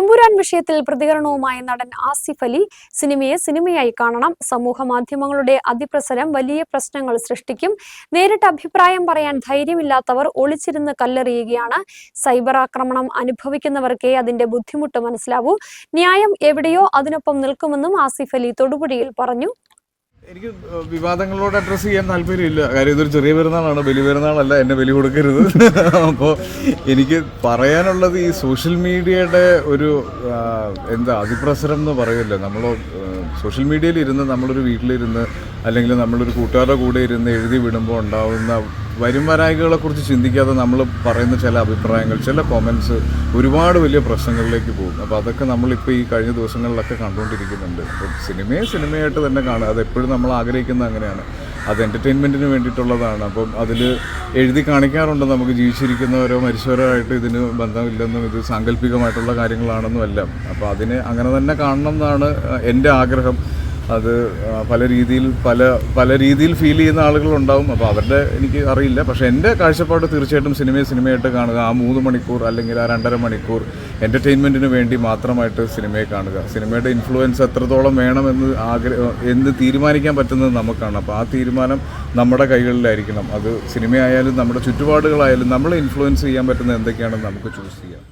എമ്പുരാൻ വിഷയത്തിൽ പ്രതികരണവുമായി നടൻ ആസിഫ് അലി സിനിമയെ സിനിമയായി കാണണം. സമൂഹ മാധ്യമങ്ങളുടെ അതിപ്രസരം വലിയ പ്രശ്നങ്ങൾ സൃഷ്ടിക്കും. നേരിട്ട് അഭിപ്രായം പറയാൻ ധൈര്യമില്ലാത്തവർ ഒളിച്ചിരുന്ന് കല്ലെറിയുകയാണ്. സൈബർ ആക്രമണം അനുഭവിക്കുന്നവർക്കേ അതിന്റെ ബുദ്ധിമുട്ട് മനസ്സിലാവൂ. ന്യായം എവിടെയോ അതിനൊപ്പം നിൽക്കുമെന്നും ആസിഫ് അലി തൊടുപുഴയിൽ പറഞ്ഞു. എനിക്ക് വിവാദങ്ങളോട് അഡ്രസ്സ് ചെയ്യാൻ താല്പര്യമില്ല. കാര്യം ഇതൊരു ചെറിയ പെരുന്നാളാണ്, വലിയ പെരുന്നാളല്ല, എന്നെ ബലി കൊടുക്കരുത്. അപ്പോൾ എനിക്ക് പറയാനുള്ളത് ഈ സോഷ്യൽ മീഡിയയുടെ ഒരു അതിപ്രസരം എന്ന് പറയില്ല. നമ്മൾ സോഷ്യൽ മീഡിയയിൽ ഇരുന്ന് നമ്മളൊരു വീട്ടിലിരുന്ന് അല്ലെങ്കിൽ നമ്മളൊരു കൂട്ടുകാരുടെ കൂടെ ഇരുന്ന് എഴുതി വിടുമ്പോൾ ഉണ്ടാകുന്ന വരുംവരായികളെക്കുറിച്ച് ചിന്തിക്കാതെ നമ്മൾ പറയുന്ന ചില അഭിപ്രായങ്ങൾ, ചില കോമൻറ്റ്സ് ഒരുപാട് വലിയ പ്രശ്നങ്ങളിലേക്ക് പോകും. അപ്പോൾ അതൊക്കെ നമ്മളിപ്പോൾ ഈ കഴിഞ്ഞ ദിവസങ്ങളിലൊക്കെ കണ്ടുകൊണ്ടിരിക്കുന്നുണ്ട്. അപ്പം സിനിമയായിട്ട് തന്നെ കാണുക, അതെപ്പോഴും നമ്മൾ ആഗ്രഹിക്കുന്നത് അങ്ങനെയാണ്. അത് എൻ്റർടൈൻമെൻറ്റിന് വേണ്ടിയിട്ടുള്ളതാണ്. അപ്പം അതിൽ എഴുതി കാണിക്കാറുണ്ട് നമുക്ക് ജീവിച്ചിരിക്കുന്നവരോ മരിച്ചവരോ ആയിട്ട് ഇതിന് ബന്ധമില്ലെന്നും ഇത് സാങ്കല്പികമായിട്ടുള്ള കാര്യങ്ങളാണെന്നും എല്ലാം. അപ്പോൾ അതിനെ അങ്ങനെ തന്നെ കാണണം എന്നാണ് എൻ്റെ ആഗ്രഹം. അത് പല രീതിയിൽ ഫീൽ ചെയ്യുന്ന ആളുകളുണ്ടാവും. അപ്പോൾ അവരുടെ എനിക്ക് അറിയില്ല. പക്ഷേ എൻ്റെ കാഴ്ചപ്പാട് തീർച്ചയായിട്ടും സിനിമയായിട്ട് കാണുക. ആ 3 മണിക്കൂർ അല്ലെങ്കിൽ ആ 2.5 മണിക്കൂർ എൻ്റർടൈൻമെൻറ്റിന് വേണ്ടി മാത്രമായിട്ട് സിനിമയെ കാണുക. സിനിമയുടെ ഇൻഫ്ലുവൻസ് എത്രത്തോളം വേണമെന്ന് തീരുമാനിക്കാൻ പറ്റുന്നത് നമുക്കാണ്. അപ്പോൾ ആ തീരുമാനം നമ്മുടെ കൈകളിലായിരിക്കണം. അത് സിനിമയായാലും നമ്മുടെ ചുറ്റുപാടുകളായാലും നമ്മളെ ഇൻഫ്ലുവൻസ് ചെയ്യാൻ പറ്റുന്ന എന്തൊക്കെയാണെന്ന് നമുക്ക് ചൂസ് ചെയ്യാം.